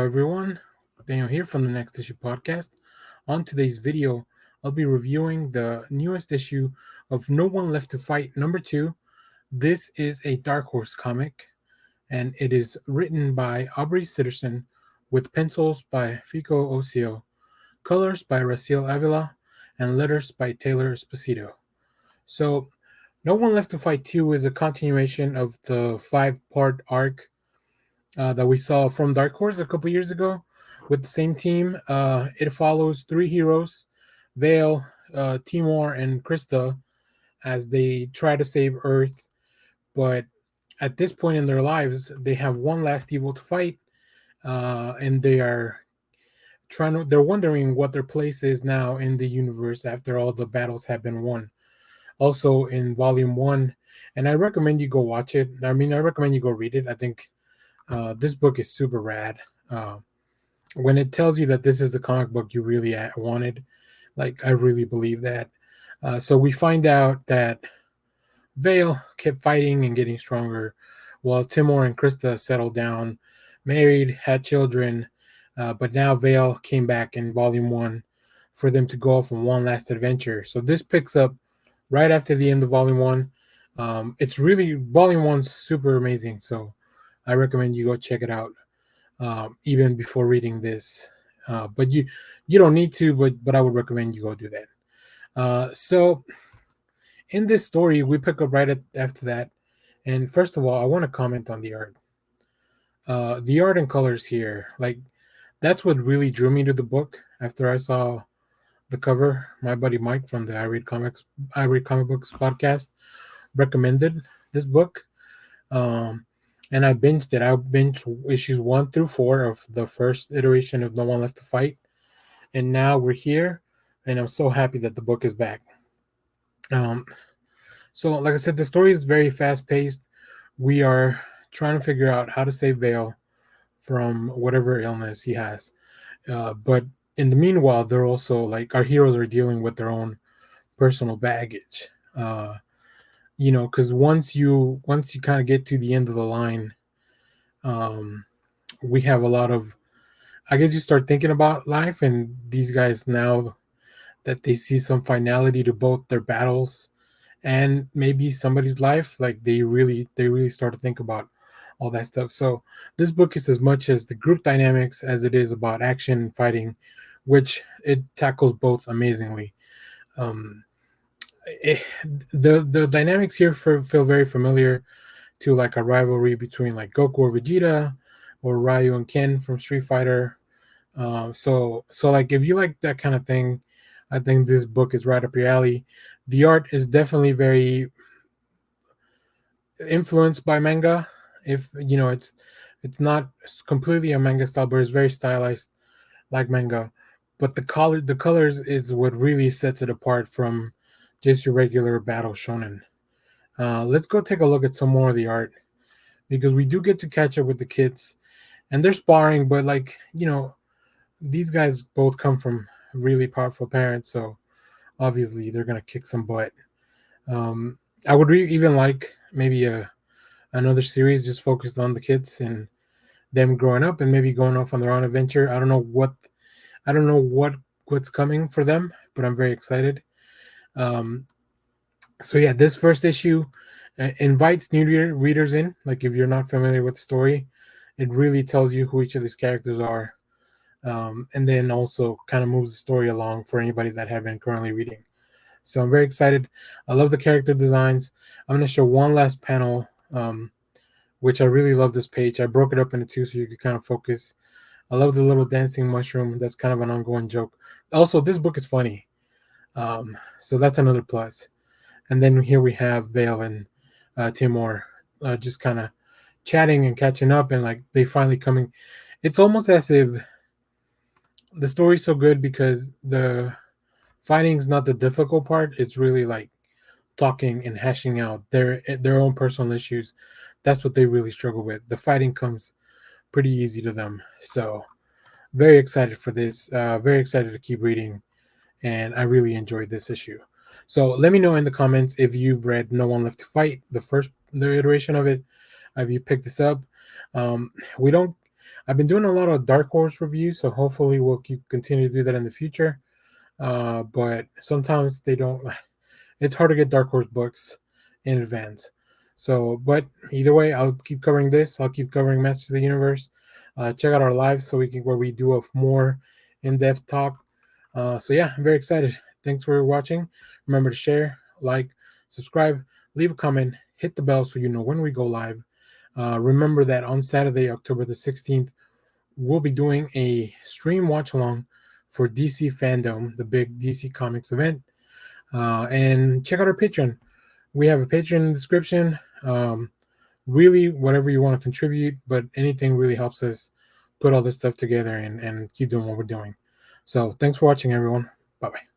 everyone, Daniel here from the Next Issue podcast. On today's video, I'll be reviewing the newest issue of No One Left to Fight #2. This is a Dark Horse comic, and it is written by Aubrey Sitterson with pencils by FICO OSSIO, colors by RACIEL AVILA, and letters by Taylor ESPOSITO. So, No One Left to Fight 2 is a continuation of the 5-part arc that we saw from Dark Horse a couple years ago with the same team. It follows three heroes, Vale, Timur, and Krista, as they try to save Earth. But at this point in their lives, they have one last evil to fight, and they are they're wondering what their place is now in the universe after all the battles have been won. Also in volume 1, and I recommend you go watch it. I recommend you go read it. I think this book is super rad. When it tells you that this is the comic book you really wanted, like, I really believe that. So we find out that Vale kept fighting and getting stronger, while Timur and Krista settled down, married, had children, but now Vale came back in volume 1 for them to go off on one last adventure. So this picks up right after the end of volume 1. It's really, volume 1's super amazing, so I recommend you go check it out, even before reading this. But you don't need to, but I would recommend you go do that. So in this story, we pick up right after that. And first of all, I want to comment on the art. The art and colors here, like, that's what really drew me to the book after I saw the cover. My buddy Mike from the I Read Comic Books podcast recommended this book. And I binged it. I binged issues 1 through 4 of the first iteration of No One Left to Fight. And now we're here, and I'm so happy that the book is back. So, like I said, the story is very fast-paced. We are trying to figure out how to save Vale from whatever illness he has. But in the meanwhile, they're also, like, our heroes are dealing with their own personal baggage. Because once you kind of get to the end of the line, we have a lot of, I guess, you start thinking about life, and these guys, now that they see some finality to both their battles and maybe somebody's life, like, they really start to think about all that stuff. So this book is as much as the group dynamics as it is about action and fighting, which it tackles both amazingly. The dynamics here feel very familiar to, like, a rivalry between, like, Goku or Vegeta, or Ryu and Ken from Street Fighter. So like, if you like that kind of thing, I think this book is right up your alley. The art is definitely very influenced by manga. If it's not completely a manga style, but it's very stylized like manga. But the colors is what really sets it apart from just your regular battle shonen. Let's go take a look at some more of the art, because we do get to catch up with the kids, and they're sparring, but, like, these guys both come from really powerful parents, so obviously they're gonna kick some butt. I would even like maybe another series just focused on the kids and them growing up and maybe going off on their own adventure. I don't know what's coming for them, but I'm very excited. So yeah, this first issue invites new readers in. Like, if you're not familiar with the story, it really tells you who each of these characters are, and then also kind of moves the story along for anybody that have been currently reading. So I'm very excited. I love the character designs. I'm going to show one last panel, which I really love this page. I broke it up into two so you could kind of focus. I love the little dancing mushroom. That's kind of an ongoing joke. Also, this book is funny. So that's another plus. And then here we have Vale and Timur just kind of chatting and catching up, and, like, they finally coming. It's almost as if the story's so good because the fighting's not the difficult part. It's really, like, talking and hashing out their own personal issues. That's what they really struggle with. The fighting comes pretty easy to them. So very excited for this. Very excited to keep reading, and I really enjoyed this issue. So let me know in the comments if you've read No One Left to Fight, the iteration of it. Have you picked this up? We don't I've been doing a lot of Dark Horse reviews, so hopefully we'll continue to do that in the future. But sometimes they don't. It's hard to get Dark Horse books in advance. So, but either way, I'll keep covering this. I'll keep covering Masters of the Universe. Check out our lives so we can where we do a more in-depth talk. So yeah, I'm very excited. Thanks for watching. Remember to share, like, subscribe, leave a comment, hit the bell so you know when we go live. Remember that on Saturday, October the 16th, we'll be doing a stream watch along for DC Fandom, the big DC Comics event. And check out our Patreon. We have a Patreon in the description. Really, whatever you want to contribute, but anything really helps us put all this stuff together and keep doing what we're doing. So thanks for watching, everyone. Bye-bye.